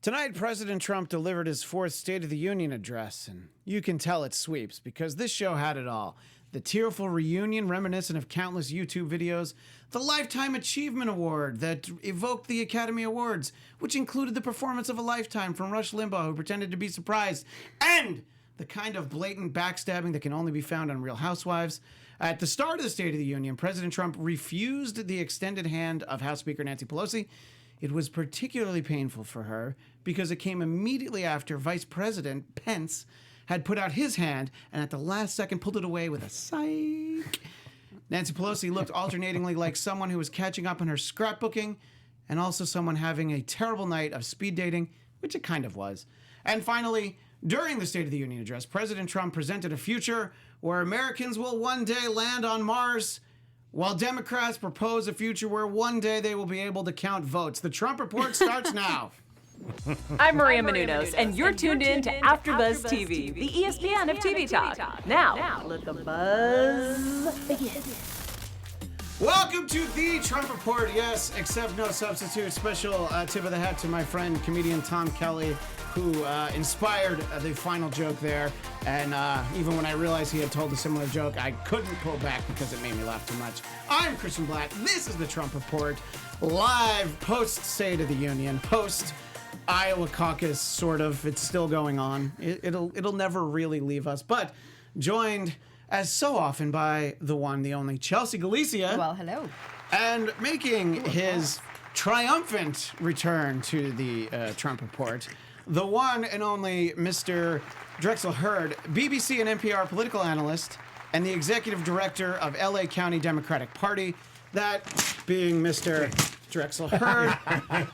Tonight, President Trump delivered his fourth State of the Union address, and you can tell it sweeps because this show had it all. The tearful reunion reminiscent of countless YouTube videos, the Lifetime Achievement Award that evoked the Academy Awards, which included the performance of a lifetime from Rush Limbaugh, who pretended to be surprised, and the kind of blatant backstabbing that can only be found on Real Housewives. At the start of the State of the Union, President Trump refused the extended hand of House Speaker Nancy Pelosi. It was particularly painful for her because it came immediately after Vice President Pence had put out his hand and at the last second pulled it away with a psych. Nancy Pelosi looked alternatingly like someone who was catching up on her scrapbooking and also someone having a terrible night of speed dating, which it kind of was. And finally, during the State of the Union address, President Trump presented a future where Americans will one day land on Mars, while Democrats propose a future where one day they will be able to count votes. The Trump Report starts now. I'm Maria Menounos, and you're tuned in to AfterBuzz TV, the ESPN of TV talk. Now, let the buzz begin. Welcome to the Trump Report. Yes, except no substitute. Special tip of the hat to my friend, comedian Tom Kelly, who inspired the final joke there. And even when I realized he had told a similar joke, I couldn't pull back because it made me laugh too much. I'm Christian Bladt. This is the Trump Report, live post-State of the Union, post-Iowa Caucus, sort of. It's still going on. It'll never really leave us. But joined, as so often, by the one, the only Chelsea Galicia. Well, hello. And making his triumphant return to the Trump Report, the one and only Mr. Drexel Heard, BBC and NPR political analyst, and the executive director of LA County Democratic Party, that being Mr. Drexel Heard.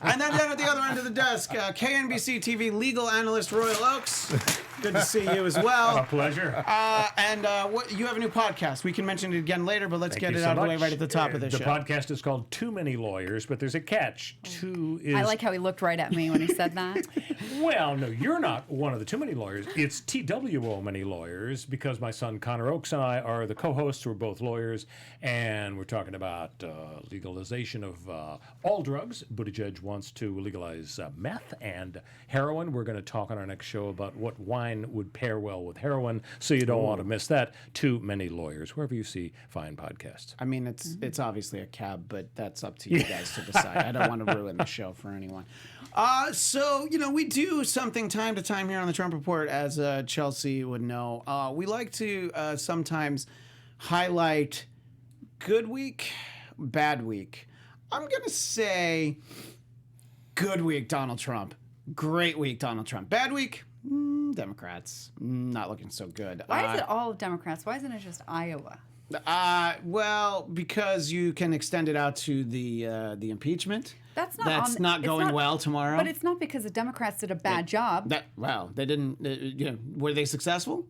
And then down at the other end of the desk, KNBC-TV legal analyst Royal Oakes. Good to see you as well. A pleasure. You have a new podcast. We can mention it again later, but let's Thank get you it so out of the much. way right at the top of this show. The podcast is called Too Many Lawyers, but there's a catch. I like how he looked right at me when he said that. Well, no, you're not one of the too many lawyers. It's TWO many lawyers, because my son Connor Oakes and I are the co-hosts. We're both lawyers, and we're talking about legalization of all drugs. Buttigieg wants to legalize meth and heroin. We're going to talk on our next show about what wine would pair well with heroin, so you don't want to miss that. Too Many Lawyers, wherever you see fine podcasts. I mean, it's obviously a cab, but that's up to you guys to decide. I don't want to ruin the show for anyone. So, we do something time to time here on the Trump Report, as Chelsea would know. We like to sometimes highlight good week, bad week. I'm going to say good week, Donald Trump. Great week, Donald Trump. Bad week, Democrats. Not looking so good. Why is it all Democrats? Why isn't it just Iowa? Well, because you can extend it out to the impeachment. That's not going well tomorrow. But it's not because the Democrats did a bad job. They didn't. Were they successful?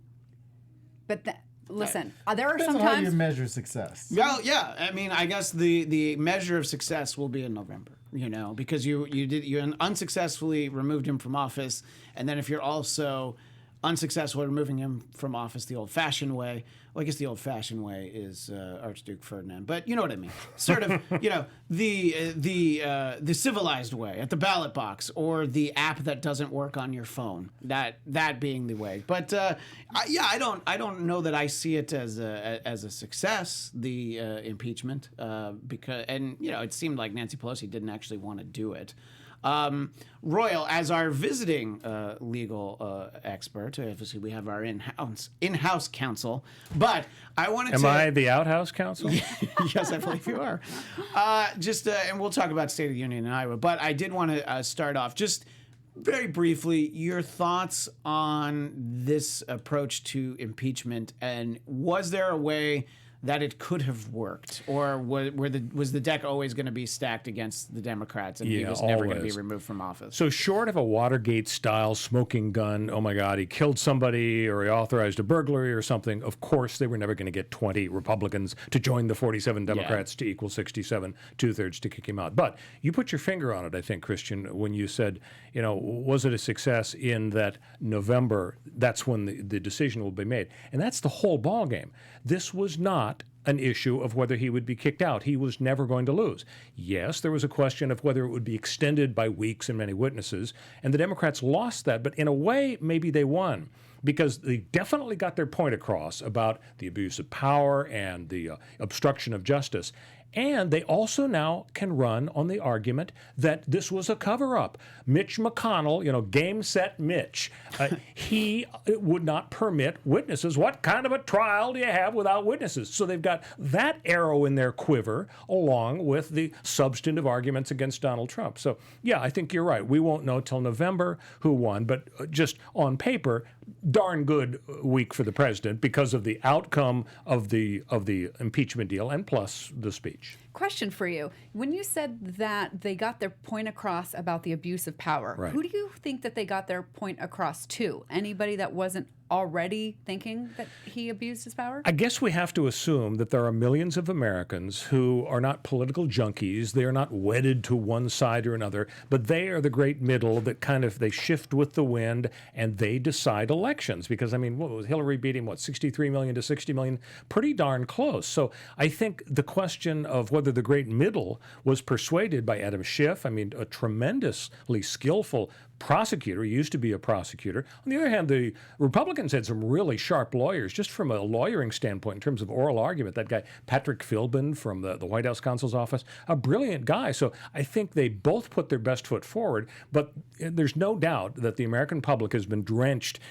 But listen, there are Depends on how you sometimes. measure success. Well, yeah. I mean, I guess the measure of success will be in November. Because you unsuccessfully removed him from office, and then if you're also unsuccessful at removing him from office the old-fashioned way, well, I guess the old-fashioned way is Archduke Ferdinand, but you know what I mean. Sort of, the civilized way at the ballot box, or the app that doesn't work on your phone. That being the way. But I don't know that I see it as a success, the impeachment, because it seemed like Nancy Pelosi didn't actually want to do it. Royal, as our visiting legal expert, obviously we have our in-house counsel, but I wanted Am I the outhouse counsel? Yes, I believe you are. And we'll talk about State of the Union in Iowa, but I did want to start off just very briefly, your thoughts on this approach to impeachment, and was there a way that it could have worked, or was the deck always going to be stacked against the Democrats, and he was never going to be removed from office? So short of a Watergate-style smoking gun, oh my God, he killed somebody or he authorized a burglary or something, of course they were never going to get 20 Republicans to join the 47 Democrats to equal 67, two-thirds to kick him out. But you put your finger on it, I think, Christian, when you said, was it a success in that November, that's when the decision will be made. And that's the whole ballgame. This was not an issue of whether he would be kicked out. He was never going to lose. Yes, there was a question of whether it would be extended by weeks and many witnesses, and the Democrats lost that, but in a way, maybe they won, because they definitely got their point across about the abuse of power and the obstruction of justice. And they also now can run on the argument that this was a cover-up. Mitch McConnell, game, set, Mitch, he would not permit witnesses. What kind of a trial do you have without witnesses? So they've got that arrow in their quiver along with the substantive arguments against Donald Trump. So, yeah, I think you're right. We won't know till November who won, but just on paper, darn good week for the president because of the outcome of the impeachment deal and plus the speech. Question for you. When you said that they got their point across about the abuse of power, Right. Who do you think that they got their point across to? Anybody that wasn't already thinking that he abused his power? I guess we have to assume that there are millions of Americans who are not political junkies. They are not wedded to one side or another, but they are the great middle that they shift with the wind and they decide elections. Because, what was Hillary beating, 63 million to 60 million? Pretty darn close. So I think the question of whether the great middle was persuaded by Adam Schiff, a tremendously skillful prosecutor. He used to be a prosecutor. On the other hand, the Republicans had some really sharp lawyers, just from a lawyering standpoint in terms of oral argument. That guy, Patrick Philbin from the White House counsel's office, a brilliant guy. So I think they both put their best foot forward, but there's no doubt that the American public has been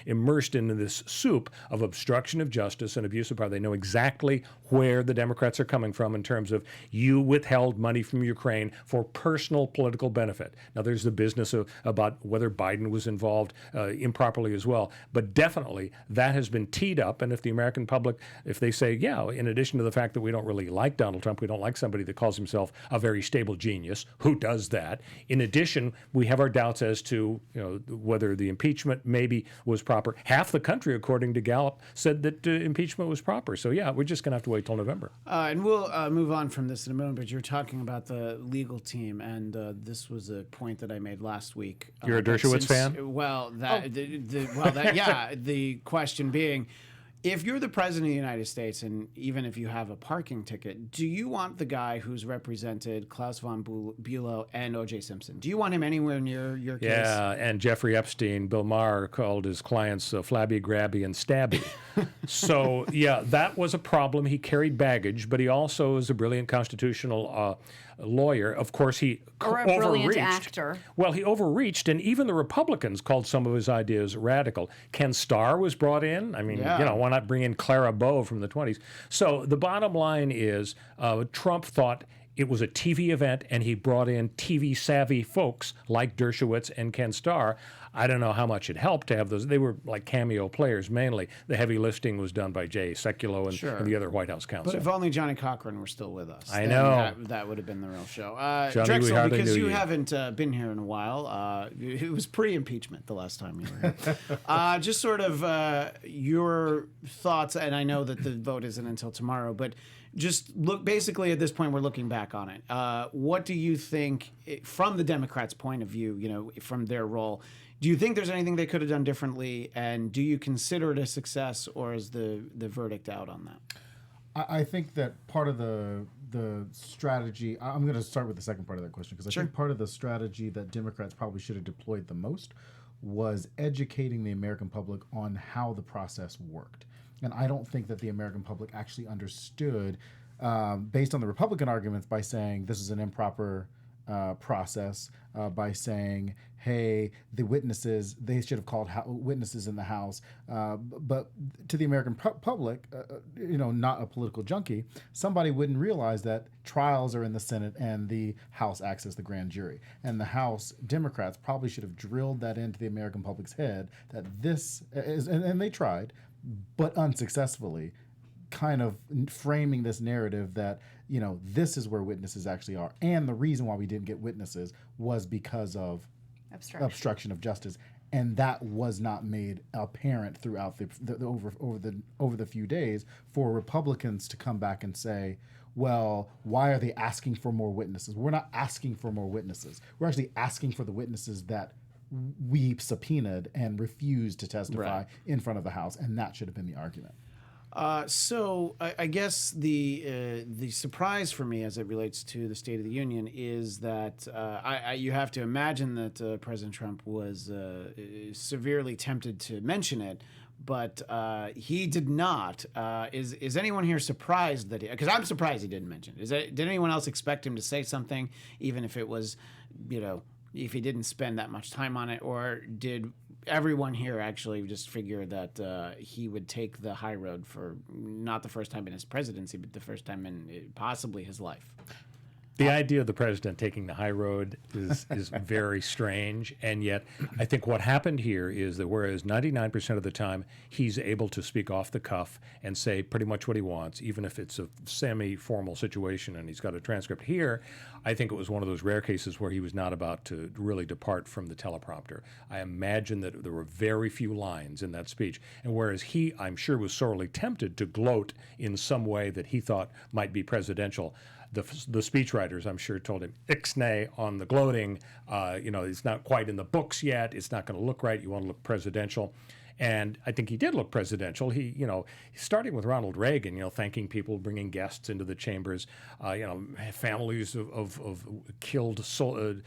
immersed into this soup of obstruction of justice and abuse of power. They know exactly where the Democrats are coming from in terms of you withheld money from Ukraine for personal political benefit. Now, there's the business about whether Biden was involved improperly as well. But definitely that has been teed up. And if the American public, if they say, yeah, in addition to the fact that we don't really like Donald Trump, we don't like somebody that calls himself a very stable genius, who does that? In addition, we have our doubts as to whether the impeachment maybe was proper. Half the country, according to Gallup, said that impeachment was proper. So, yeah, we're just going to have to wait till November. And we'll move on from this in a moment, but you're talking about the legal team, and this was a point that I made last week. You're a Dershowitz fan? Well, the question being, if you're the president of the United States, and even if you have a parking ticket, do you want the guy who's represented Klaus von Bülow and O.J. Simpson? Do you want him anywhere near your case? Yeah, and Jeffrey Epstein, Bill Maher called his clients flabby, grabby, and stabby. So, yeah, that was a problem. He carried baggage, but he also is a brilliant constitutional lawyer. Of course, he or a overreached. brilliant actor. Well, he overreached, and even the Republicans called some of his ideas radical. Ken Starr was brought in. Why not bring in Clara Bow from the 20s? So the bottom line is Trump thought it was a TV event, and he brought in TV-savvy folks like Dershowitz and Ken Starr. I don't know how much it helped to have those. They were like cameo players mainly. The heavy lifting was done by Jay Sekulow and the other White House counsel. But if only Johnny Cochran were still with us. I know. That would have been the real show. Johnny, Drexel, we hardly because knew you you. haven't been here in a while. It was pre-impeachment the last time you were here. Just sort of your thoughts, and I know that the vote isn't until tomorrow, but just look, basically at this point, we're looking back on it. What do you think, from the Democrats' point of view, from their role, do you think there's anything they could have done differently, and do you consider it a success, or is the verdict out on that? I think that part of the strategy, I'm going to start with the second part of that question, because I think part of the strategy that Democrats probably should have deployed the most was educating the American public on how the process worked. And I don't think that the American public actually understood, based on the Republican arguments, by saying this is an improper process, by saying, hey, the witnesses, they should have called witnesses in the House. But to the American public, not a political junkie, somebody wouldn't realize that trials are in the Senate and the House acts as the grand jury. And the House Democrats probably should have drilled that into the American public's head, that this is, and they tried, but unsuccessfully, kind of framing this narrative that, this is where witnesses actually are. And the reason why we didn't get witnesses was because of obstruction of justice. And that was not made apparent throughout over the few days for Republicans to come back and say, well, why are they asking for more witnesses? We're not asking for more witnesses. We're actually asking for the witnesses that we subpoenaed and refused to testify in front of the House. And that should have been the argument. So I guess the surprise for me as it relates to the State of the Union is that you have to imagine that President Trump was severely tempted to mention it, but he did not. Is anyone here surprised that? Because I'm surprised he didn't mention it. Did anyone else expect him to say something, even if it was, if he didn't spend that much time on it, or did everyone here actually just figure that he would take the high road for not the first time in his presidency, but the first time in possibly his life? The idea of the president taking the high road is very strange, and yet I think what happened here is that whereas 99% of the time he's able to speak off the cuff and say pretty much what he wants, even if it's a semi-formal situation and he's got a transcript here, I think it was one of those rare cases where he was not about to really depart from the teleprompter. I imagine that there were very few lines in that speech, and whereas he, I'm sure, was sorely tempted to gloat in some way that he thought might be presidential, the speechwriters, I'm sure, told him, ixnay on the gloating. It's not quite in the books yet. It's not going to look right. You want to look presidential. And I think he did look presidential. He, starting with Ronald Reagan, thanking people, bringing guests into the chambers, families of killed soldiers.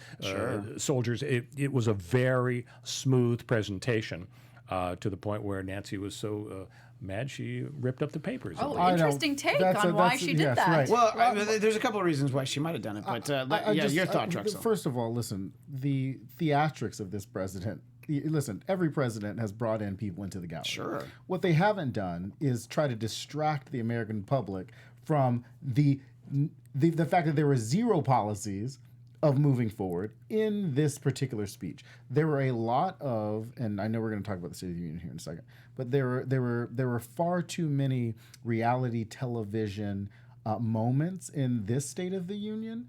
It was a very smooth presentation to the point where Nancy was so mad she ripped up the papers. Oh, interesting take on why she did that. Right. Well, there's a couple of reasons why she might have done it, but your thought, Drexel. First of all, listen, the theatrics of this president. Listen, every president has brought in people into the gallery. Sure. What they haven't done is try to distract the American public from the fact that there were zero policies of moving forward in this particular speech. There were a lot of, and I know we're going to talk about the State of the Union here in a second, but there were far too many reality television moments in this State of the Union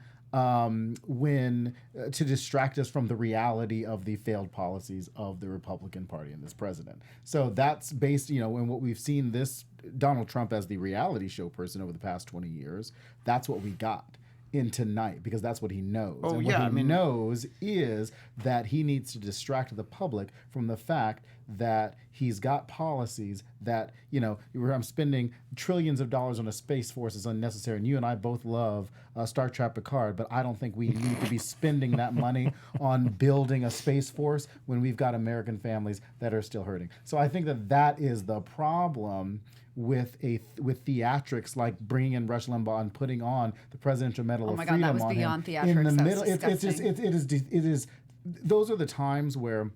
when to distract us from the reality of the failed policies of the Republican Party and this president. So that's based, in what we've seen this Donald Trump as the reality show person over the past 20 years. That's what we got in tonight, because that's what he knows. Oh, and what he knows is that he needs to distract the public from the fact that he's got policies that, I'm spending trillions of dollars on a space force is unnecessary. And you and I both love Star Trek Picard, but I don't think we need to be spending that money on building a space force when we've got American families that are still hurting. So I think that is the problem with theatrics like bringing in Rush Limbaugh and putting on the Presidential Medal of Freedom on him. Oh my God, that was beyond theatrics. In the middle, disgusting. it is. Those are the times where,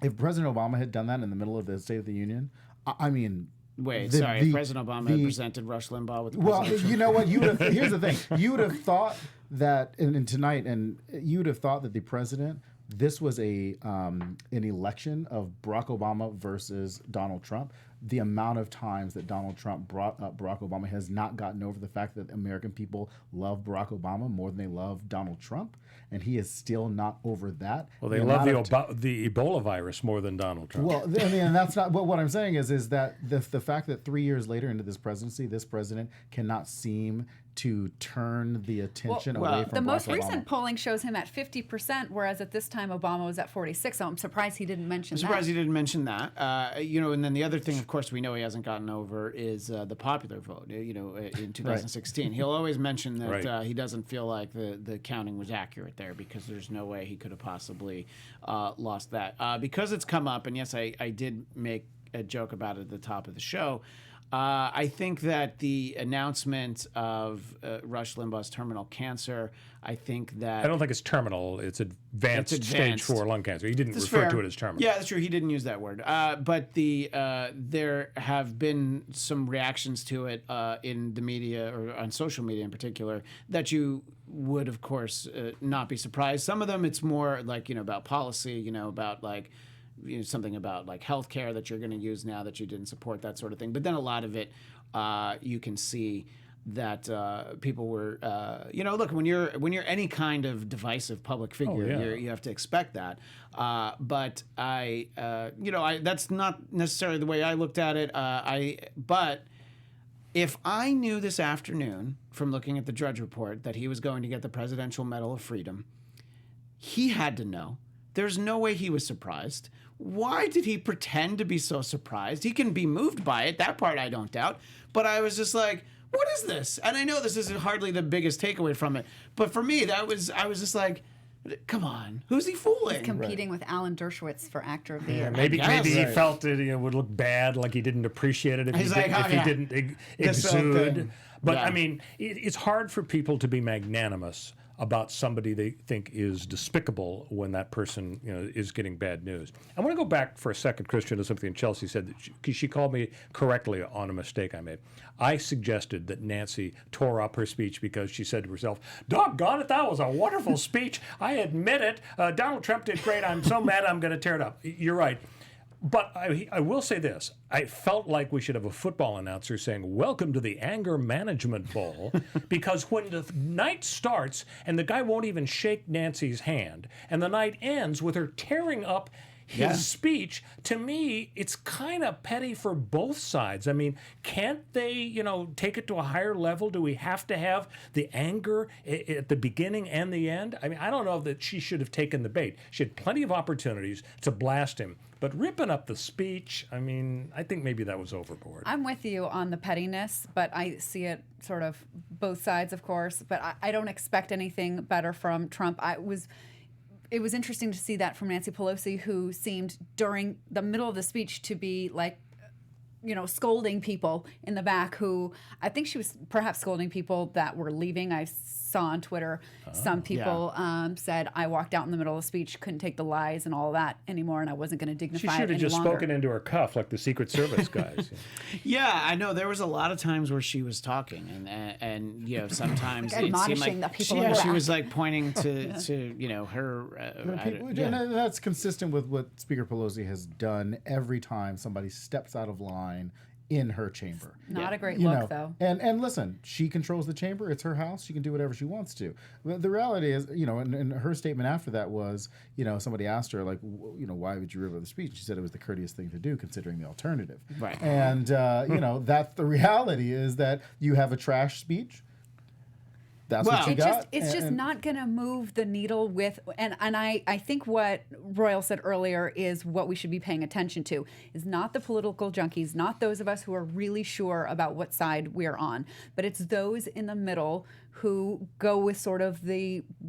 if President Obama had done that in the middle of the State of the Union, I mean. Wait, if President Obama had presented Rush Limbaugh with the presidential... you know what? Here's the thing. You would have thought that, and tonight, and you would have thought that the president, this was an election of Barack Obama versus Donald Trump. The amount of times that Donald Trump brought up Barack Obama has not gotten over the fact that American people love Barack Obama more than they love Donald Trump, and he is still not over that. Well, they love the Ebola virus more than Donald Trump. Well, I mean, and that's not. But what I'm saying is that the fact that 3 years later into this presidency, this president cannot seem to turn the attention away from the Barack most Obama. recent polling shows him at 50%, whereas at this time Obama was at 46. So I'm surprised he didn't mention that. I'm surprised he didn't mention that. And then the other thing, of course, we know he hasn't gotten over is the popular vote. In 2016, right. He'll always mention that he doesn't feel like the counting was accurate there because there's no way he could have possibly lost that. Because it's come up, and yes, I did make a joke about it at the top of the show. I think that the announcement of Rush Limbaugh's terminal cancer, I think that... I don't think it's terminal. It's advanced stage 4 lung cancer. He didn't refer to it as terminal. Yeah, that's true. He didn't use that word. But there have been some reactions to it in the media, or on social media in particular, that you would, of course, not be surprised. Some of them, it's more like, about policy, about like... something about like healthcare that you're going to use now that you didn't support, that sort of thing. But then a lot of it, you can see that people were, look, when you're any kind of divisive public figure, you have to expect that. But that's not necessarily the way I looked at it. But if I knew this afternoon from looking at the Drudge Report that he was going to get the Presidential Medal of Freedom, he had to know There's no way he was surprised. Why did he pretend to be so surprised? He can be moved by it. That part I don't doubt. But I was just like, what is this? And I know this isn't hardly the biggest takeaway from it. But for me, I was just like, come on, who's he fooling? Competing with Alan Dershowitz for Actor of the Year. Maybe guess. he Right. felt it would look bad, like he didn't appreciate it if He's he like, didn't, oh, if yeah. he didn't This whole exude. thing. But Yeah. I mean, it's hard for people to be magnanimous about somebody they think is despicable when that person is getting bad news. I want to go back for a second, Christian, to something Chelsea said, that she called me correctly on a mistake I made. I suggested that Nancy tore up her speech because she said to herself, doggone it, that was a wonderful speech. I admit it. Donald Trump did great. I'm so mad I'm going to tear it up. You're right. But I will say this. I felt like we should have a football announcer saying, welcome to the Anger Management Bowl, because when the night starts and the guy won't even shake Nancy's hand, and the night ends with her tearing up his speech, to me, it's kind of petty for both sides. I mean, can't they, take it to a higher level? Do we have to have the anger at the beginning and the end? I mean, I don't know that she should have taken the bait. She had plenty of opportunities to blast him. But ripping up the speech, I mean, I think maybe that was overboard. I'm with you on the pettiness, but I see it sort of both sides, of course. But I don't expect anything better from Trump. It was interesting to see that from Nancy Pelosi, who seemed during the middle of the speech to be like, scolding people in the back, who I think she was perhaps scolding people that were leaving. I saw on Twitter some people said, I walked out in the middle of the speech, couldn't take the lies and all that anymore, and I wasn't going to dignify She it should have any just longer. spoken into her cuff like the Secret Service guys. Yeah, I know. There was a lot of times where she was talking, and sometimes it seemed Admonishing like the people in the she back. was like pointing to her. And that's consistent with what Speaker Pelosi has done every time somebody steps out of line in her chamber. Not a great You look, know, though. And listen, she controls the chamber. It's her house. She can do whatever she wants to. But the reality is, and her statement after that was, somebody asked her, like, why would you rip up the speech? She said it was the courteous thing to do, considering the alternative. Right. And, that's the reality is that you have a trash speech. That's what you got. It's just not going to move the needle with, and I think what Royal said earlier is what we should be paying attention to is not the political junkies, not those of us who are really sure about what side we're on, but it's those in the middle who go with sort of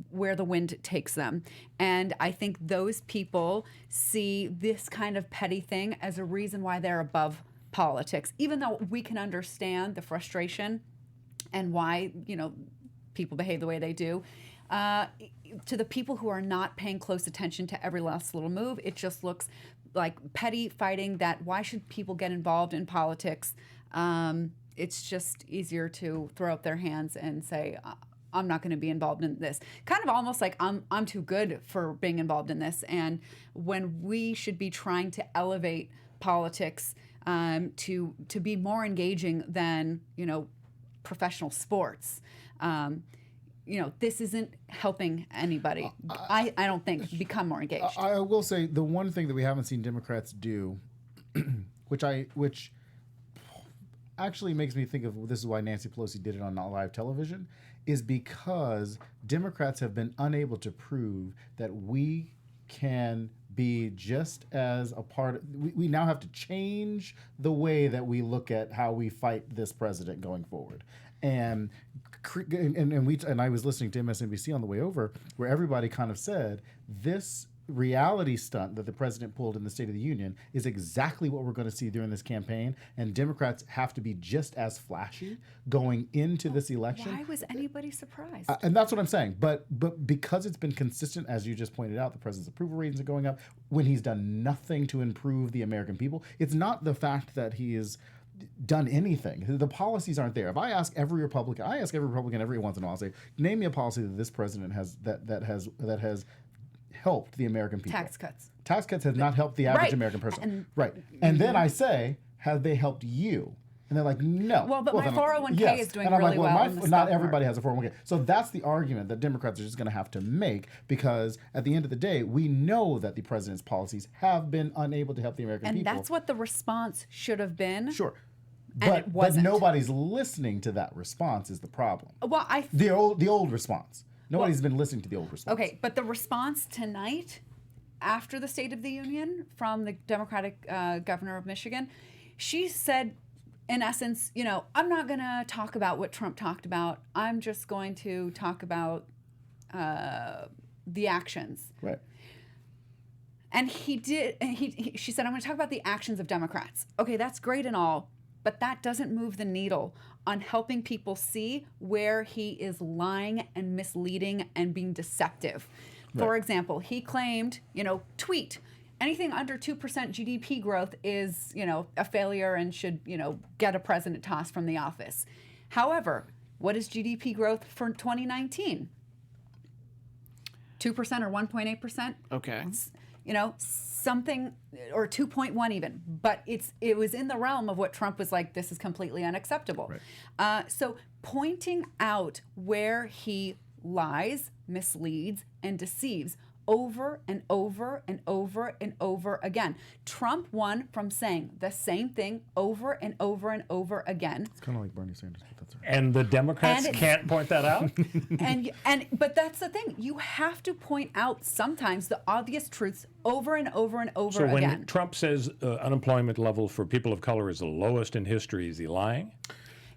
where the wind takes them. And I think those people see this kind of petty thing as a reason why they're above politics, even though we can understand the frustration and why, people behave the way they do. To the people who are not paying close attention to every last little move, it just looks like petty fighting that why should people get involved in politics? It's just easier to throw up their hands and say, I'm not going to be involved in this. Kind of almost like I'm too good for being involved in this. And when we should be trying to elevate politics to be more engaging than, professional sports. This isn't helping anybody. I don't think become more engaged. I will say the one thing that we haven't seen Democrats do, which actually makes me think of this is why Nancy Pelosi did it on live television, is because Democrats have been unable to prove that we can be just as a part of, we now have to change the way that we look at how we fight this president going forward. And I was listening to MSNBC on the way over, where everybody kind of said this reality stunt that the president pulled in the State of the Union is exactly what we're going to see during this campaign, and Democrats have to be just as flashy going into this election. Why was anybody surprised? And that's what I'm saying. But because it's been consistent, as you just pointed out, the president's approval ratings are going up when he's done nothing to improve the American people. It's not the fact that he is done anything. The policies aren't there. If I ask every Republican every once in a while, say, name me a policy that this president has that has helped the American people. Tax cuts. Tax cuts have not helped the average Right. American person. And- right. And then I say, have they helped you? And they're like, no. Well, but my then 401k is doing and I'm really like, well in the not stock everybody has a 401k. So that's the argument that Democrats are just going to have to make, because at the end of the day, we know that the president's policies have been unable to help the American And people. that's what the response should have been. Sure. And But, it wasn't. nobody's listening to that response is the problem. Well, The old response. Nobody's been listening to the old response. Okay, but the response tonight, after the State of the Union from the Democratic governor of Michigan, she said, in essence, I'm not going to talk about what Trump talked about. I'm just going to talk about the actions. Right. And he did. She said, I'm going to talk about the actions of Democrats. Okay, that's great and all, but that doesn't move the needle on helping people see where he is lying and misleading and being deceptive. For example, he claimed, tweet, anything under 2% GDP growth is, a failure and should, get a president tossed from the office. However, what is GDP growth for 2019? 2% or 1.8%? Okay. Something, or 2.1 even, but it was in the realm of what Trump was like, this is completely unacceptable. Right. So pointing out where he lies, misleads, and deceives over and over and over and over again. Trump won from saying the same thing over and over and over again. It's kind of like Bernie Sanders, but that's all right. And the Democrats can't point that out? But that's the thing. You have to point out sometimes the obvious truths over and over and over again. So when Trump says unemployment level for people of color is the lowest in history, is he lying?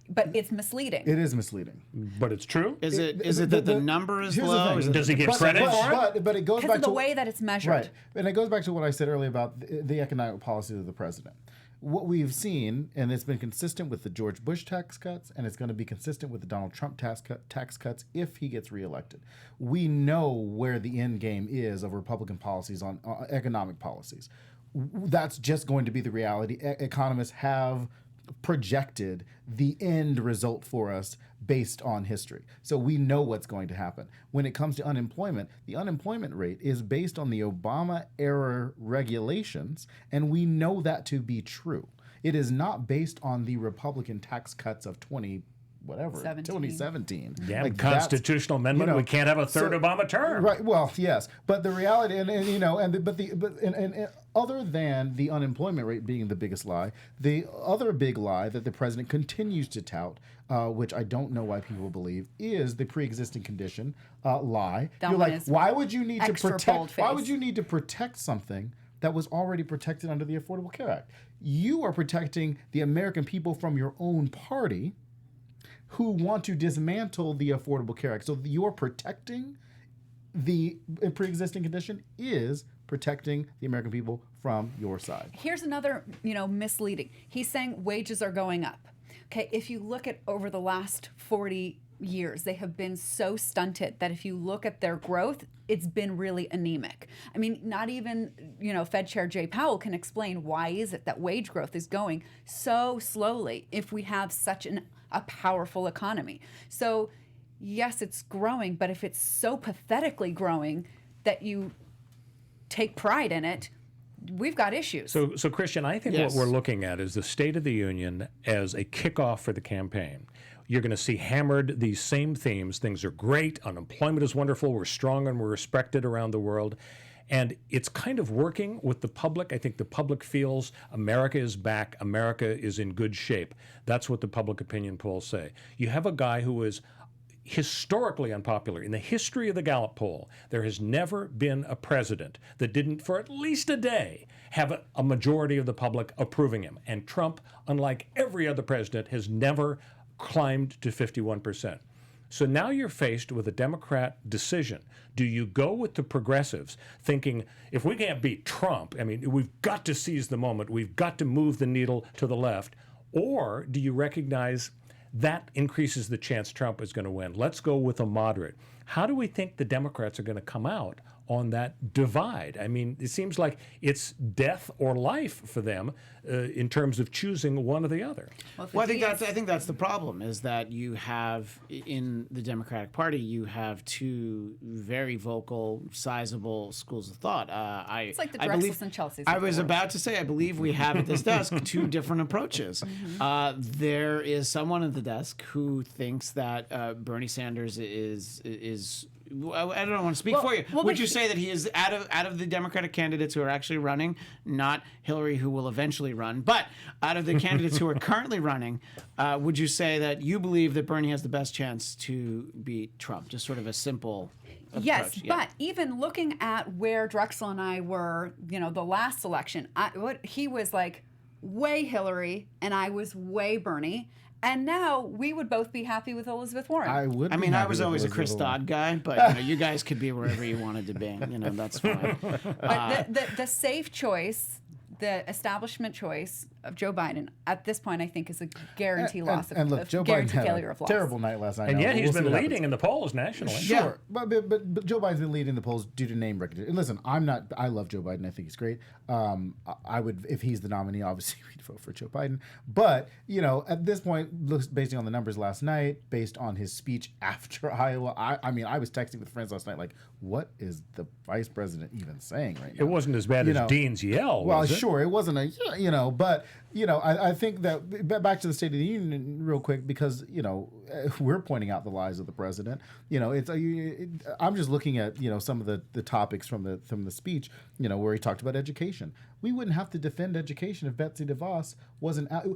But it's misleading. It is misleading. But it's true? Is it that the number is here's the low? thing. Does he get credit for it? But it goes Because back of the to way that it's measured. Right. And it goes back to what I said earlier about the economic policies of the president. What we've seen, and it's been consistent with the George Bush tax cuts, and it's going to be consistent with the Donald Trump tax cuts if he gets reelected. We know where the end game is of Republican policies on economic policies. That's just going to be the reality. Economists have projected the end result for us based on history. So we know what's going to happen. When it comes to unemployment, the unemployment rate is based on the Obama-era regulations, and we know that to be true. It is not based on the Republican tax cuts of 2017. Yeah, constitutional amendment. We can't have a third Obama term. Right. Well, yes, but the reality, and other than the unemployment rate being the biggest lie, the other big lie that the president continues to tout, which I don't know why people believe, is the pre-existing condition lie. You're like, why would you need to protect? Why would you need to protect something that was already protected under the Affordable Care Act? You are protecting the American people from your own party, who want to dismantle the Affordable Care Act. So you're protecting the pre-existing condition is protecting the American people from your side. Here's another, misleading. He's saying wages are going up. Okay, if you look at over the last 40 years, they have been so stunted that if you look at their growth, it's been really anemic. I mean, not even, Fed Chair Jay Powell can explain why is it that wage growth is going so slowly if we have such a powerful economy. So yes, it's growing, but if it's so pathetically growing that you take pride in it, we've got issues. So Christian, I think what we're looking at is the State of the Union as a kickoff for the campaign. You're going to see hammered these same themes. Things are great. Unemployment is wonderful. We're strong and we're respected around the world. And it's kind of working with the public. I think the public feels America is back. America is in good shape. That's what the public opinion polls say. You have a guy who is historically unpopular. In the history of the Gallup poll, there has never been a president that didn't, for at least a day, have a majority of the public approving him. And Trump, unlike every other president, has never climbed to 51%. So now you're faced with a Democrat decision. Do you go with the progressives, thinking, if we can't beat Trump, I mean, we've got to seize the moment, we've got to move the needle to the left, or do you recognize that increases the chance Trump is going to win? Let's go with a moderate. How do we think the Democrats are going to come out on that divide? I mean, it seems like it's death or life for them in terms of choosing one or the other. Well, I think that's the problem, is that you have in the Democratic Party, you have two very vocal, sizable schools of thought. It's like the Drexels and Chelseas. I was about to say, I believe we have at this desk two different approaches. There is someone at the desk who thinks that Bernie Sanders is I don't want to speak for you. Would you say that he is out of the Democratic candidates who are actually running, not Hillary, who will eventually run, but out of the candidates who are currently running, would you say that you believe that Bernie has the best chance to beat Trump? Just sort of a simple Yes, yeah. but even looking at where Drexel and I were, the last election, he was like way Hillary and I was way Bernie. And now we would both be happy with Elizabeth Warren. I would. I be mean, I happy was with always a Elizabeth Chris Warren. Dodd guy, but you guys could be wherever you wanted to be. That's fine. But the safe choice, the establishment choice of Joe Biden at this point, I think, is a guarantee loss And look, of Joe Biden guarantee had failure a of loss. terrible night last night. And now, yet but he's we'll see been what leading happens. in the polls nationally. Sure, but Joe Biden's been leading the polls due to name recognition. And listen, I love Joe Biden. I think he's great. I would, if he's the nominee, obviously we'd vote for Joe Biden. But at this point, based on the numbers last night, based on his speech after Iowa, I mean, I was texting with friends last night like, what is the vice president even saying right now? It wasn't as bad as Dean's yell, Well, was it? sure, it wasn't but I think that back to the State of the Union real quick, because we're pointing out the lies of the president. I'm just looking at some of the topics from the speech, where he talked about education. We wouldn't have to defend education if Betsy DeVos wasn't out.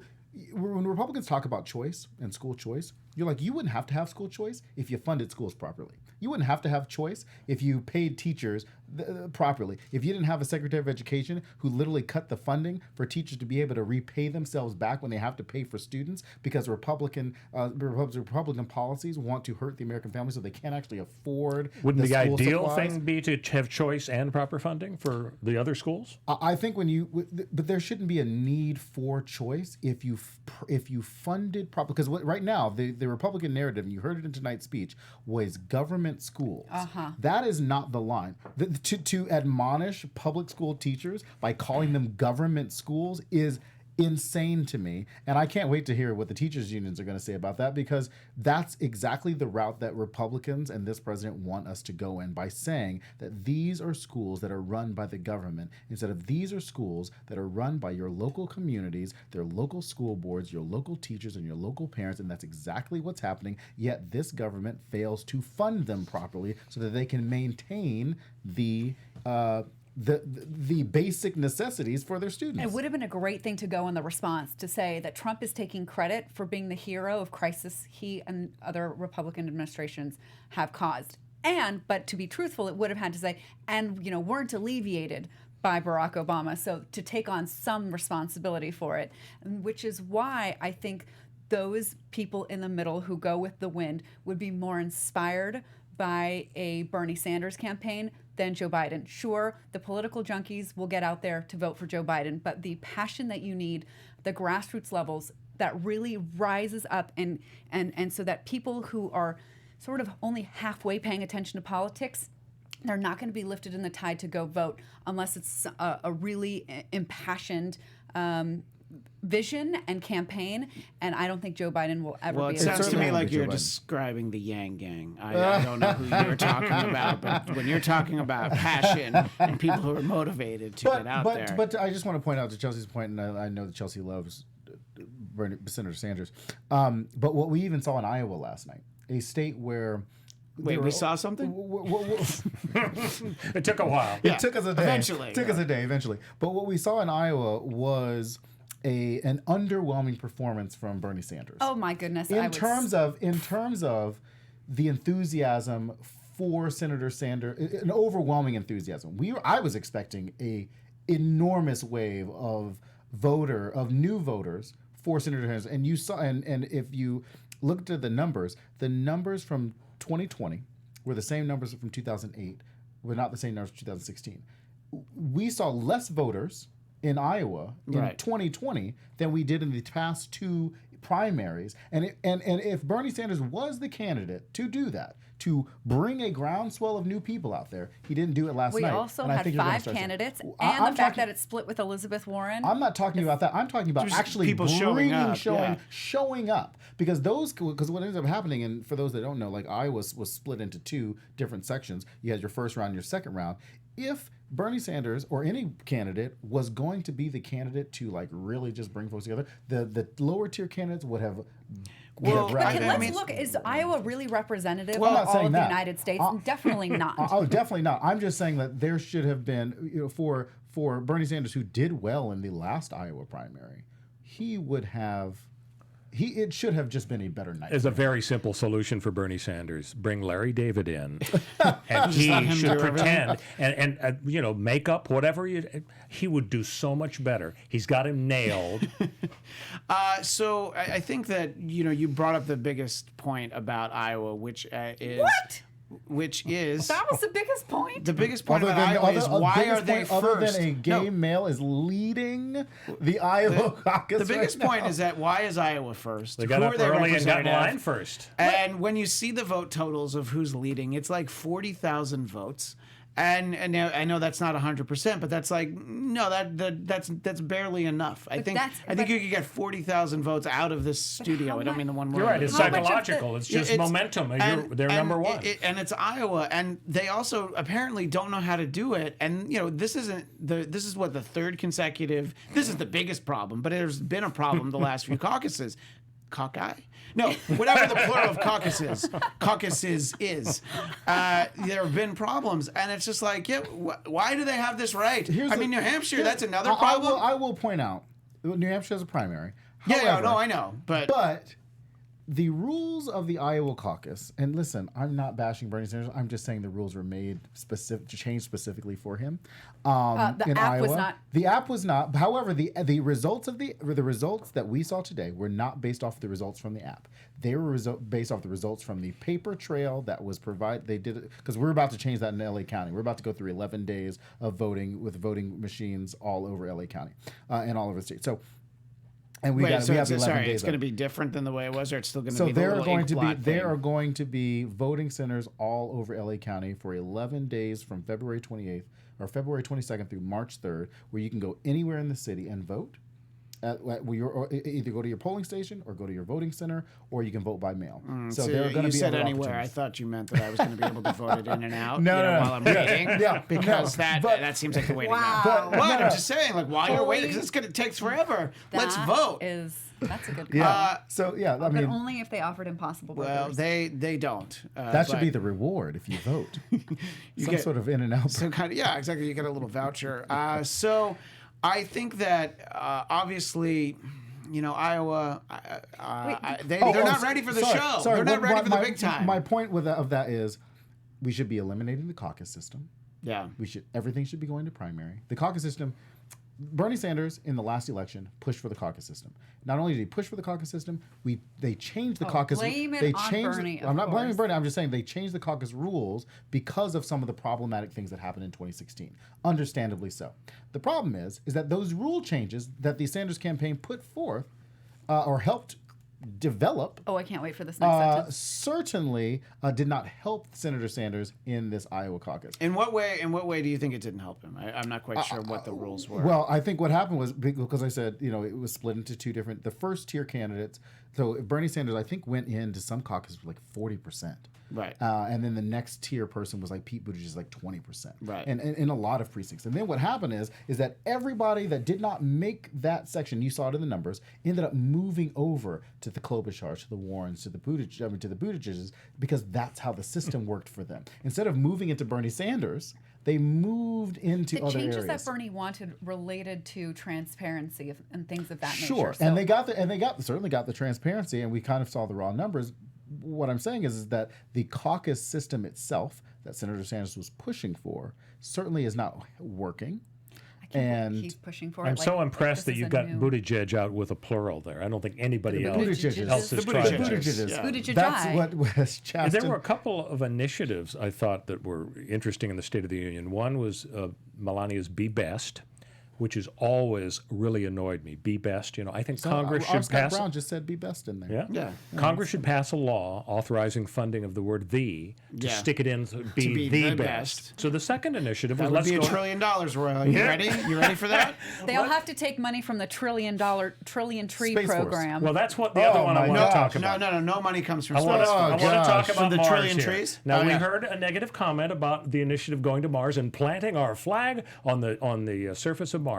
When Republicans talk about choice and school choice, you're like, you wouldn't have to have school choice if you funded schools properly. You wouldn't have to have choice if you paid teachers properly. If you didn't have a Secretary of Education who literally cut the funding for teachers to be able to repay themselves back when they have to pay for students, because Republican policies want to hurt the American family so they can't actually afford. Wouldn't the school ideal supplies. thing be to have choice and proper funding for the other schools? I think but there shouldn't be a need for choice if you funded properly. Because right now the Republican narrative, and you heard it in tonight's speech, was government schools. That is not the line. To admonish public school teachers by calling them government schools is insane to me, and I can't wait to hear what the teachers unions are going to say about that, because that's exactly the route that Republicans and this president want us to go in, by saying that these are schools that are run by the government instead of these are schools that are run by your local communities, their local school boards, your local teachers, and your local parents. And that's exactly what's happening, yet this government fails to fund them properly so that they can maintain the basic necessities for their students. It would have been a great thing to go in the response to say that Trump is taking credit for being the hero of crisis he and other Republican administrations have caused. But to be truthful, it would have had to say, weren't alleviated by Barack Obama. So to take on some responsibility for it, which is why I think those people in the middle who go with the wind would be more inspired by a Bernie Sanders campaign than Joe Biden. Sure, the political junkies will get out there to vote for Joe Biden, but the passion that you need, the grassroots levels that really rises up, and so that people who are sort of only halfway paying attention to politics, they're not going to be lifted in the tide to go vote unless it's a really impassioned vision and campaign, and I don't think Joe Biden will ever be. It sounds to certainly me won't like be you're Joe Biden. describing the Yang Gang. I don't know who you're talking about, but when you're talking about passion and people who are motivated to get out there. But I just want to point out to Chelsea's point, and I know that Chelsea loves Senator Sanders, but what we even saw in Iowa last night, a state where Wait, we saw something? It took a while. It took us a day. Eventually. Took us a day, eventually. But what we saw in Iowa was an underwhelming performance from Bernie Sanders. Oh my goodness! In terms of the enthusiasm for Senator Sanders, an overwhelming enthusiasm. I was expecting a enormous wave of new voters for Senator Sanders, and you saw, and if you looked at the numbers from 2020 were the same numbers from 2008, were not the same numbers from 2016. We saw less voters in Iowa in 2020 than we did in the past two primaries. And if Bernie Sanders was the candidate to do that, to bring a groundswell of new people out there, he didn't do it last night. We also and I had think you're gonna 5 start to- candiends, and I'm the fact talking- that it's split with Elizabeth Warren. I'm not talking about that. I'm talking about Just actually people showing up, showing up. Because what ends up happening, and for those that don't know, like Iowa was split into 2 different sections. You had your first round, your second round. If Bernie Sanders or any candidate was going to be the candidate to like really just bring folks together, the lower tier candidates would have. Well, Let's look. Is Iowa really representative Well, I'm of not all saying of the that. United States? Definitely not. Oh, definitely not. I'm just saying that there should have been, for Bernie Sanders, who did well in the last Iowa primary, he would have it should have just been a better night. There's a very simple solution for Bernie Sanders. Bring Larry David in, and he let him should do pretend and make up whatever he would do so much better. He's got him nailed. So I think that you brought up the biggest point about Iowa, which is What? Which is That was the biggest point. the biggest point about Iowa is why are they first? Other than a gay male is leading the Iowa caucus. The biggest right point now. is that why is Iowa first? They got Who up are they early and got in representative? line first. And when you see the vote totals of who's leading, it's like 40,000 votes. And now I know that's not 100%, but that's like that's barely enough. I think you could get 40,000 votes out of this studio. I don't mean the one where You're right. It's How much of psychological. It's just momentum. They're number one. And it's Iowa, and they also apparently don't know how to do it. And this is what the third consecutive. This is the biggest problem, but there's been a problem the last few caucuses. Caucus? No, whatever the plural of caucuses is. There have been problems, and it's just like, why do they have this right? New Hampshire, that's another problem. I will point out, New Hampshire has a primary. Yeah, no, I know, but the rules of the Iowa caucus, and listen, I'm not bashing Bernie Sanders. I'm just saying the rules were made changed specifically for him. The in app Iowa. was not. The app was not. However, the results that we saw today were not based off the results from the app. They were based off the results from the paper trail that was provided. They did it because we're about to change that in LA County. We're about to go through 11 days of voting with voting machines all over LA County and all over the state. So. And we have 11 days. It's going to be different than the way it was, or it's still going to be there the are going to be thing? there are going to be voting centers all over LA County for 11 days from February 28th or February 22nd through March 3rd, where you can go anywhere in the city and vote. Or either go to your polling station or go to your voting center, or you can vote by mail. So there are going to be said other anywhere. I thought you meant that I was going to be able to vote it in and out No. while I'm waiting. Yeah, because that seems like the way to go. Wow. But I'm just saying, like, while you're waiting, because it takes forever. Let's vote. That's a good call. Yeah. But only if they offered impossible burgers. Well, they don't. That should be the reward if you vote. Some sort of in and out. So exactly. You get a little voucher. So I think that obviously, Iowa, they're not ready for the show. They're not ready for the big time. My point of that is, we should be eliminating the caucus system. Yeah. Everything should be going to primary. The caucus system. Bernie Sanders in the last election pushed for the caucus system. Not only did he push for the caucus system, they changed the caucus. Blame it they on changed. Bernie, I'm not of blaming course. Bernie. I'm just saying they changed the caucus rules because of some of the problematic things that happened in 2016. Understandably so. The problem is that those rule changes that the Sanders campaign put forth or helped develop. Oh, I can't wait for this next sentence. Certainly did not help Senator Sanders in this Iowa caucus. In what way do you think it didn't help him? I'm not quite sure what the rules were. Well, I think what happened was, because I said, it was split into two different, the first tier candidates. So Bernie Sanders, I think, went into some caucus with like 40%. Right. And then the next tier person was like Pete Buttigieg, like 20%. Right. And in a lot of precincts. And then what happened is that everybody that did not make that section, you saw it in the numbers, ended up moving over to the Klobuchars, to the Warrens, to the Buttigiegs, because that's how the system worked for them. Instead of moving into Bernie Sanders, they moved into the other changes areas. that Bernie wanted related to transparency and things of that nature. Sure, and they certainly got the transparency, and we kind of saw the raw numbers. What I'm saying is that the caucus system itself that Senator Sanders was pushing for certainly is not working. And he's pushing for it. I'm so impressed that this you is got a new- Buttigieg out with a plural there. I don't think anybody else Buttigieg. has The tried that. Buttigieg. That's what was Chasten. There were a couple of initiatives I thought that were interesting in the State of the Union. One was Melania's Be Best, which has always really annoyed me. Be Best, I think Congress should Scott pass. Brown just said "be best" in there. Yeah. Congress should pass a law authorizing funding of the word "the" to Yeah. stick it in to be the best. So the second initiative That was would let's be go. $1 trillion, Royal. You ready? You ready for that? They'll have to take money from the trillion tree Space Force. program. Well, that's what the other one I my want to God. talk about. No money comes from I want space. to gosh. talk about From the Mars trillion here. trees? Now Oh, we yeah. heard a negative comment about the initiative going to Mars and planting our flag on the surface of Mars.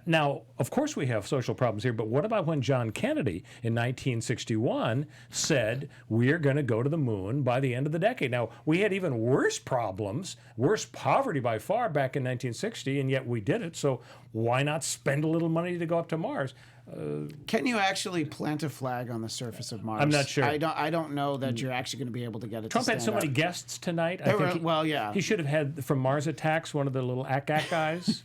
Now, of course, we have social problems here, but what about when John Kennedy in 1961 said we're going to go to the moon by the end of the decade? Now, we had even worse problems, worse poverty by far back in 1960, and yet we did it. So why not spend a little money to go up to Mars? Can you actually plant a flag on the surface of Mars? I'm not sure. I don't know that you're actually going to be able to get it. Trump to had so stand many up. guests tonight. Yeah. He should have had from Mars Attacks one of the little ACAC guys.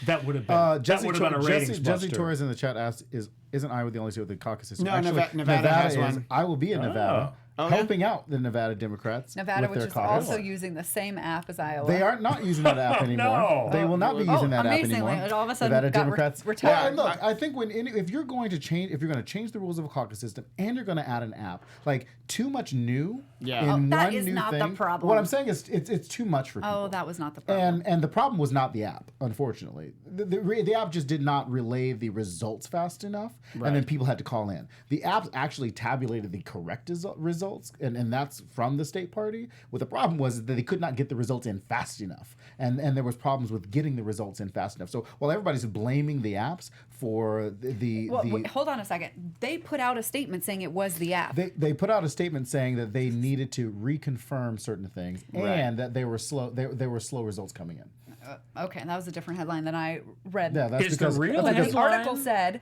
That would have been a ratings Jesse buster. Torres in the chat asked, isn't Iowa the only state with the caucus system? No, Actually, Nevada has is. one. I will be in Nevada, Oh, yeah? helping out the Nevada Democrats. Nevada, with which their is caucus. also using the same app as Iowa. They are not using that app anymore. No. They will not be using that app amazingly, anymore. it all of a sudden Nevada got Democrats. retired. Well, look, I think if you're going to change the rules of a caucus system, and you're going to add an app, like too much new in that one is new not the thing. problem. What I'm saying is it's too much for people. Oh, that was not the problem. And the problem was not the app, unfortunately. The app just did not relay the results fast enough, and then people had to call in. The app actually tabulated the correct results, and that's from the state party. What the problem was that they could not get the results in fast enough, and there was problems with getting the results in fast enough. So while everybody's blaming the apps for wait, hold on a second. They put out a statement saying it was the app. They put out a statement saying that they needed to reconfirm certain things and that they were slow. There were slow results coming in. Okay, that was a different headline than I read. Yeah, that's Is the because real that's because- The article said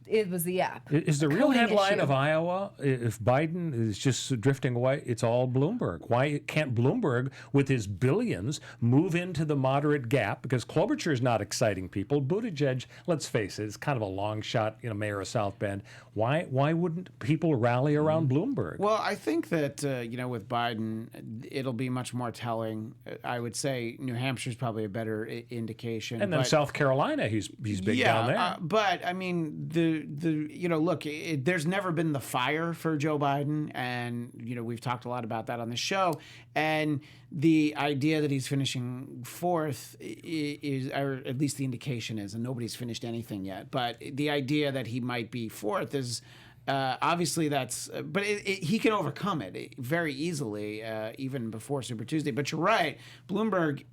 it was the app. Is the real Coding headline issue. of Iowa, if Biden is just drifting away, it's all Bloomberg. Why can't Bloomberg, with his billions, move into the moderate gap? Because Klobuchar's not exciting people. Buttigieg, let's face it, is kind of a long shot, mayor of South Bend. Why wouldn't people rally around Bloomberg? Well, I think that with Biden, it'll be much more telling. I would say New Hampshire's probably a better indication. And then South Carolina, he's big down there. But I mean, look, there's never been the fire for Joe Biden, and we've talked a lot about that on the show. And the idea that he's finishing fourth is, or at least the indication is, and nobody's finished anything yet. But the idea that he might be fourth is. Obviously, but he can overcome it very easily, even before Super Tuesday. But you're right, Bloomberg.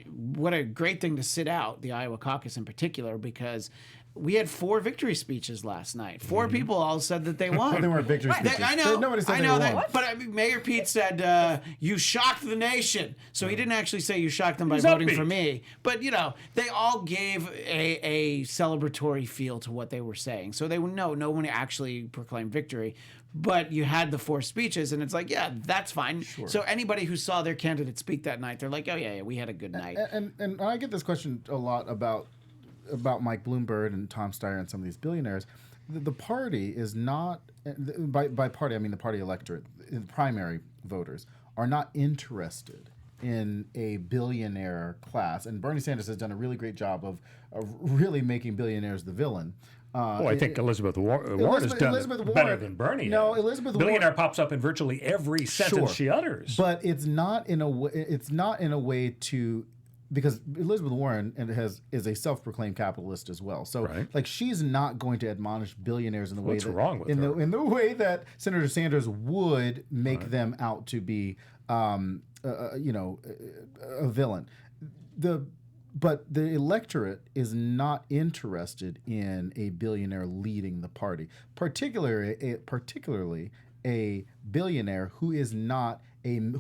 What a great thing to sit out the Iowa caucus in particular, because we had 4 victory speeches last night. 4 people all said that they won. They weren't victory speeches. I know. Nobody said I they know won. that. But I mean, Mayor Pete said, "You shocked the nation." So he didn't actually say you shocked them by voting for me. But they all gave a celebratory feel to what they were saying. So they would know no one actually proclaimed victory. But you had the 4 speeches, and it's like, yeah, that's fine. Sure. So anybody who saw their candidate speak that night, they're like, oh yeah, we had a good night. And I get this question a lot about Mike Bloomberg and Tom Steyer and some of these billionaires. The party is not, by party I mean the party electorate, the primary voters are not interested in a billionaire class. And Bernie Sanders has done a really great job of really making billionaires the villain. I think Elizabeth Warren has done it better than Bernie. No, has. Elizabeth Billionaire Warren pops up in virtually every sentence she utters. But it's not in a way. It's not in a way to, because Elizabeth Warren is a self-proclaimed capitalist as well. So like she's not going to admonish billionaires in the way What's wrong with her? In the way that Senator Sanders would make them out to be, a villain. But the electorate is not interested in a billionaire leading the party, particularly a billionaire who is not and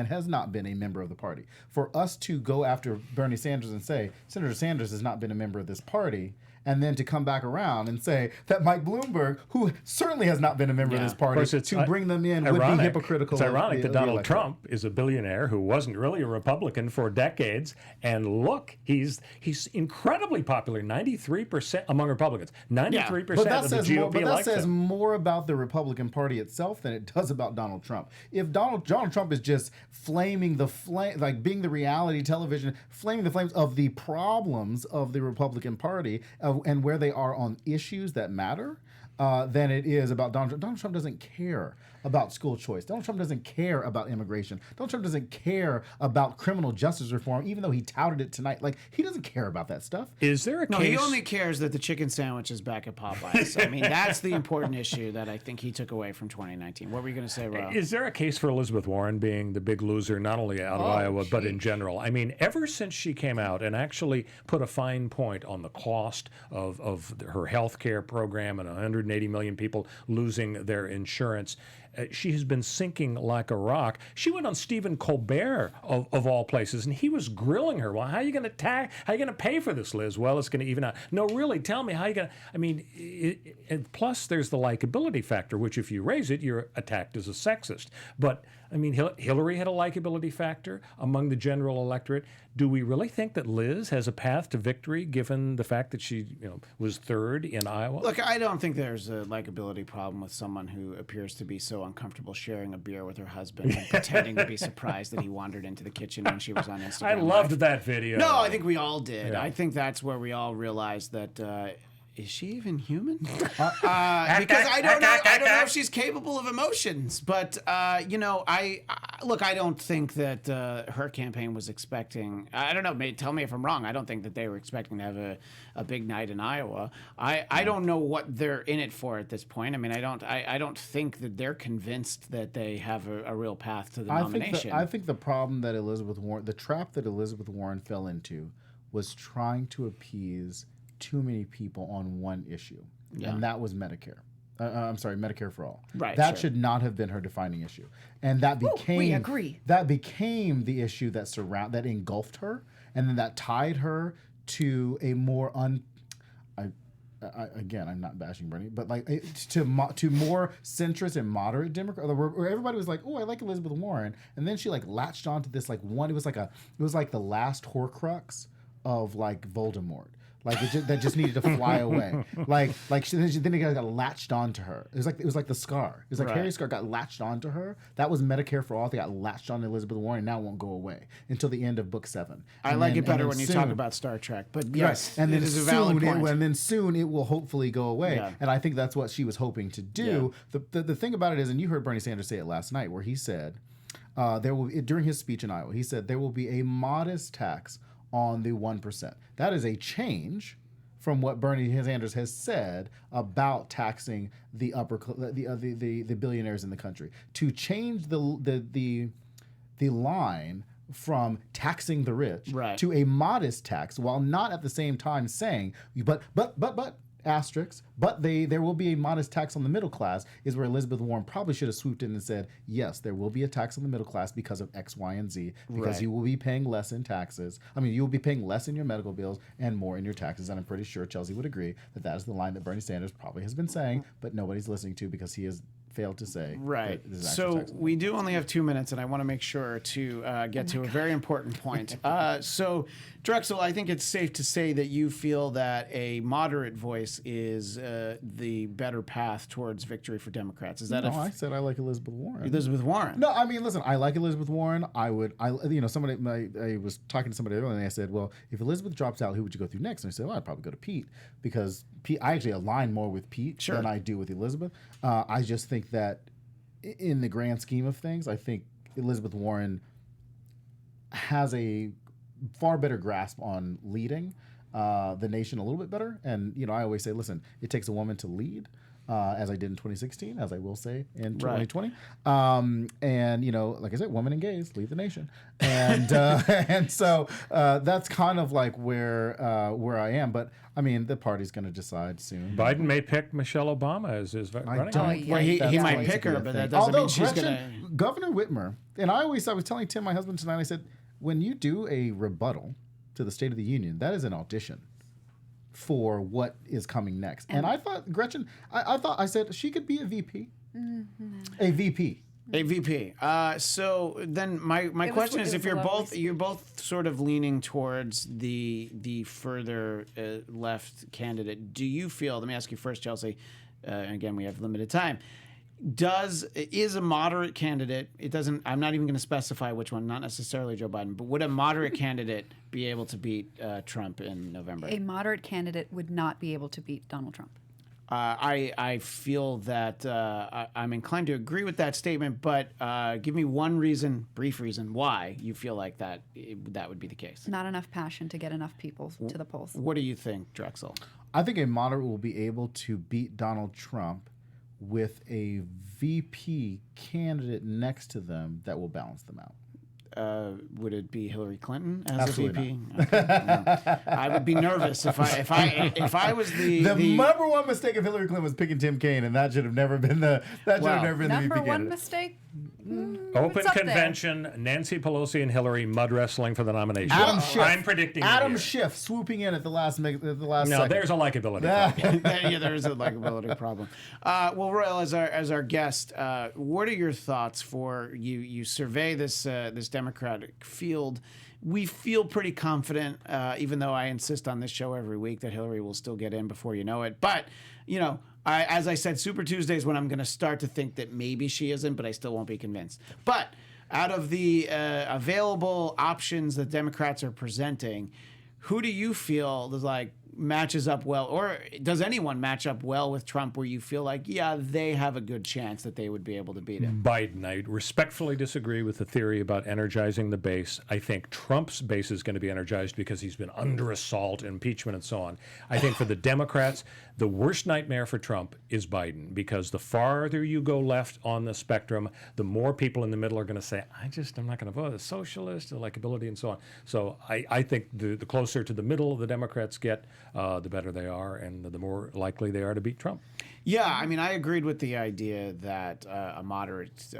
has not been a member of the party. For us to go after Bernie Sanders and say Senator Sanders has not been a member of this party, and then to come back around and say that Mike Bloomberg, who certainly has not been a member of this party, to bring them in would be hypocritical. It's ironic that Donald electorate. Trump is a billionaire who wasn't really a Republican for decades, and look, he's incredibly popular, 93% among Republicans, 93% of the GOP But that elects says him. more about the Republican Party itself than it does about Donald Trump. If Donald Trump is just flaming the flame, like being the reality television, flaming the flames of the problems of the Republican Party, and where they are on issues that matter, than it is about Donald Trump. Donald Trump doesn't care about school choice. Donald Trump doesn't care about immigration. Donald Trump doesn't care about criminal justice reform, even though he touted it tonight. Like, he doesn't care about that stuff. Is there a case? No, he only cares that the chicken sandwich is back at Popeyes. I mean, that's the important issue that I think he took away from 2019. What were you going to say, Ro? Is there a case for Elizabeth Warren being the big loser, not only out of Iowa, but in general? I mean, ever since she came out and actually put a fine point on the cost of her health care program and 180 million people losing their insurance, she has been sinking like a rock. She went on Stephen Colbert of all places, and he was grilling her. Well, how are you going to pay for this, Liz? Well, it's going to even out. No, really, tell me how you going to. I mean, and plus there's the likability factor, which if you raise it, you're attacked as a sexist. But I mean, Hillary had a likability factor among the general electorate. Do we really think that Liz has a path to victory, given the fact that she, was third in Iowa? Look, I don't think there's a likability problem with someone who appears to be so uncomfortable sharing a beer with her husband and pretending to be surprised that he wandered into the kitchen when she was on Instagram. I loved that video. No, I think we all did. Yeah. I think that's where we all realized that. Is she even human? Because I don't know if she's capable of emotions. But I don't think that her campaign was expecting. I don't know. Tell me if I'm wrong. I don't think that they were expecting to have a big night in Iowa. I don't know what they're in it for at this point. I mean, I don't think that they're convinced that they have a real path to the nomination. I think the problem that the trap that Elizabeth Warren fell into, was trying to appease too many people on one issue, and that was Medicare. I'm sorry, Medicare for all. Right. That should not have been her defining issue, and that became we agree. That became the issue that engulfed her, and then that tied her to a more again, I'm not bashing Bernie, but like to more centrist and moderate Democrat, where everybody was like, "Oh, I like Elizabeth Warren," and then she like latched onto this like one. It was like the last Horcrux of like Voldemort. Like that just needed to fly away. Then it got latched onto her. It was like the scar. It was like Harry's scar got latched onto her. That was Medicare for all. They got latched on to Elizabeth Warren. And now it won't go away until the end of book 7. I like it better when you talk about Star Trek. But yes, and then it is a valid point. And then soon it will hopefully go away. Yeah. And I think that's what she was hoping to do. Yeah. The thing about it is, and you heard Bernie Sanders say it last night, where he said during his speech in Iowa, he said there will be a modest tax on the 1%. That is a change from what Bernie Sanders has said about taxing the billionaires in the country. To change the line from taxing the rich to a modest tax, while not at the same time saying, but asterisks, but there will be a modest tax on the middle class, is where Elizabeth Warren probably should have swooped in and said, yes, there will be a tax on the middle class because of X, Y, and Z, because you will be paying less in taxes. I mean, you will be paying less in your medical bills and more in your taxes, and I'm pretty sure Chelsea would agree that is the line that Bernie Sanders probably has been saying, but nobody's listening to because he has failed to say. Right. So we do only have 2 minutes, and I want to make sure to get to a very important point. So, Drexel, I think it's safe to say that you feel that a moderate voice is the better path towards victory for Democrats. Is that I said I like Elizabeth Warren. Elizabeth Warren. No, I mean, listen, I like Elizabeth Warren. I was talking to somebody earlier, and I said, well, if Elizabeth drops out, who would you go through next? And I said, well, I'd probably go to Pete, because I actually align more with Pete than I do with Elizabeth. I just think that in the grand scheme of things, I think Elizabeth Warren has a far better grasp on leading the nation a little bit better. And, I always say, listen, it takes a woman to lead, as I did in 2016, as I will say in 2020. And, like I said, women and gays lead the nation. And and so that's kind of like where I am. But, I mean, the party's going to decide soon. Biden may pick Michelle Obama as his running mate. Well, he might pick her, but that doesn't mean she's going to... Governor Whitmer, and I was telling Tim, my husband, tonight, I said, when you do a rebuttal to the State of the Union, that is an audition for what is coming next. And I thought Gretchen, I said she could be a VP. Mm-hmm. A VP. A VP. So then my question is, if you're both sort of leaning towards the further left candidate, do you feel? Let me ask you first, Chelsea. And again, we have limited time. Is a moderate candidate? It doesn't. I'm not even going to specify which one. Not necessarily Joe Biden, but would a moderate candidate be able to beat Trump in November? A moderate candidate would not be able to beat Donald Trump. I feel that I'm inclined to agree with that statement, but give me one brief reason why you feel like that would be the case. Not enough passion to get enough people to the polls. What do you think, Drexel? I think a moderate will be able to beat Donald Trump with a VP candidate next to them that will balance them out. would it be Hillary Clinton as Absolutely a VP? Okay, no. I would be nervous if I was the number one mistake of Hillary Clinton was picking Tim Kaine, and that should have never been the the Number VP one candidate. mistake? Open It's up there. convention, Nancy Pelosi and Hillary mud wrestling for the nomination. Adam Schiff. I'm predicting Adam here. Schiff swooping in at the last No, second. there's a likability problem. yeah, there is a likability problem. Well, Royal, as our guest, what are your thoughts for you? You survey this Democratic field. We feel pretty confident, even though I insist on this show every week that Hillary will still get in before you know it. But as I said, Super Tuesday is when I'm going to start to think that maybe she isn't, but I still won't be convinced. But out of the available options that Democrats are presenting, who do you feel is like matches up well, or does anyone match up well with Trump where you feel like, yeah, they have a good chance that they would be able to beat him? Biden. I respectfully disagree with the theory about energizing the base. I think Trump's base is going to be energized because he's been under assault, impeachment, and so on. I think for the Democrats, the worst nightmare for Trump is Biden, because the farther you go left on the spectrum, the more people in the middle are going to say, I'm not going to vote. A socialist, the likability, and so on. So I think the closer to the middle the Democrats get, the better they are, and the more likely they are to beat Trump. Yeah, I mean, I agreed with the idea that a moderate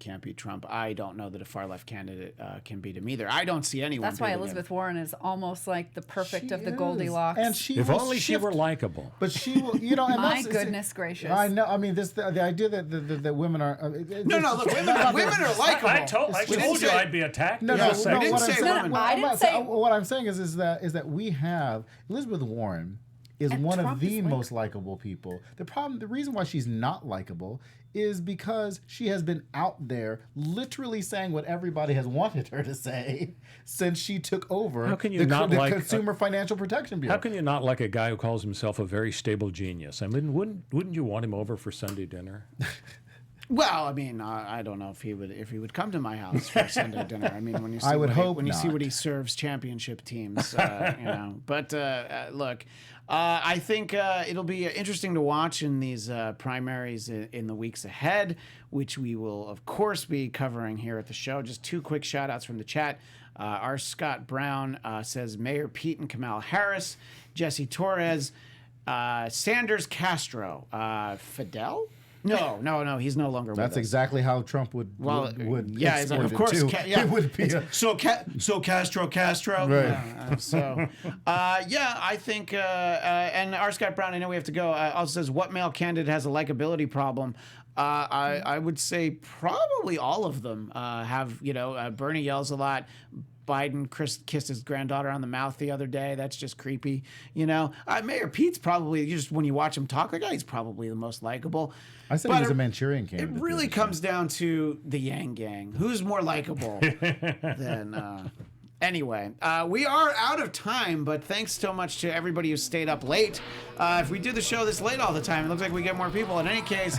can't beat Trump. I don't know that a far-left candidate can beat him either. I don't see anyone. That's why beating Elizabeth him. Warren is almost like the perfect She of the is. Goldilocks. And she If will only she shift, were likable. But she will, and My that's- goodness gracious. I know. I mean, the idea that that women are. No, look, women are likable. I told We didn't you say- I'd be attacked. No, in no, a no. second. didn't What say I'm saying, women. I didn't say- what I'm saying is that we have Elizabeth Warren is And one Trump of the is like- most likable people. The reason why she's not likable is because she has been out there literally saying what everybody has wanted her to say since she took over How can you not the like Consumer Financial Protection Bureau. How can you not like a guy who calls himself a very stable genius? I mean, wouldn't you want him over for Sunday dinner? Well, I mean, I don't know if he would come to my house for Sunday dinner. I mean, when you see I would what hope when you see not. what he serves championship teams, But look, I think it'll be interesting to watch in these primaries in the weeks ahead, which we will of course be covering here at the show. Just two quick shout outs from the chat. R. Scott Brown says Mayor Pete and Kamala Harris, Jesse Torres, Sanders Castro, Fidel. No, he's no longer with us. That's exact how Trump would yeah, export of it, course. too. Yeah. It would be So Castro. Right. I think, and R. Scott Brown, I know we have to go, also says, what male candidate has a likability problem? I would say probably all of them have, Bernie yells a lot. Biden kissed his granddaughter on the mouth the other day. That's just creepy, Mayor Pete's probably, just when you watch him talk, he's probably the most likable. I said But he was a Manchurian candidate. It really comes down to the Yang Gang. Who's more likable than... Anyway, we are out of time, but thanks so much to everybody who stayed up late. If we do the show this late all the time, it looks like we get more people. In any case,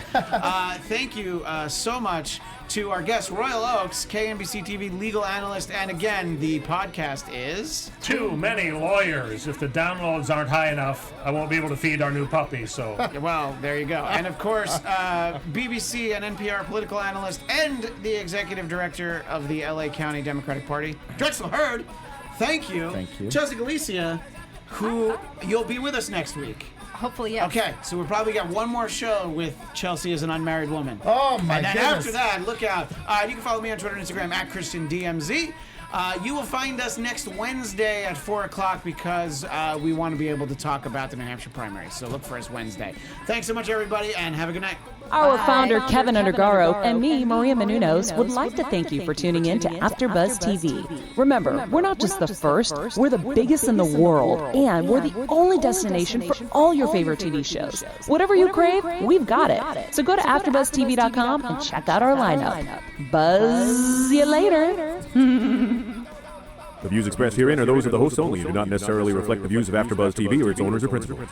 thank you so much to our guest, Royal Oakes, KNBC-TV legal analyst, and again, the podcast is... Too many lawyers. If the downloads aren't high enough, I won't be able to feed our new puppy, so... Well, there you go. And of course, BBC and NPR political analyst and the executive director of the LA County Democratic Party, Drexel Heard. Thank you. Thank you. Chelsea Galicia, who you'll be with us next week. Hopefully, yes. Okay, so we'll probably get one more show with Chelsea as an unmarried woman. Oh, my And then goodness. after that, look out. You can follow me on Twitter and Instagram at ChristianDMZ. You will find us next Wednesday at 4 o'clock because we want to be able to talk about the New Hampshire primaries. So look for us Wednesday. Thanks so much, everybody, and have a good night. Our founder, Kevin Undergaro, and me, Maria Menounos, would like to thank you for tuning in to AfterBuzz TV. Remember, we're not just the first, we're the biggest in the world, and we're the only destination for all your favorite TV shows. Whatever you crave, we've got it. So go to AfterBuzzTV.com and check out our lineup. Buzz you later. The views expressed herein are those of the hosts only and do not necessarily reflect the views of AfterBuzz TV or its owners or principals.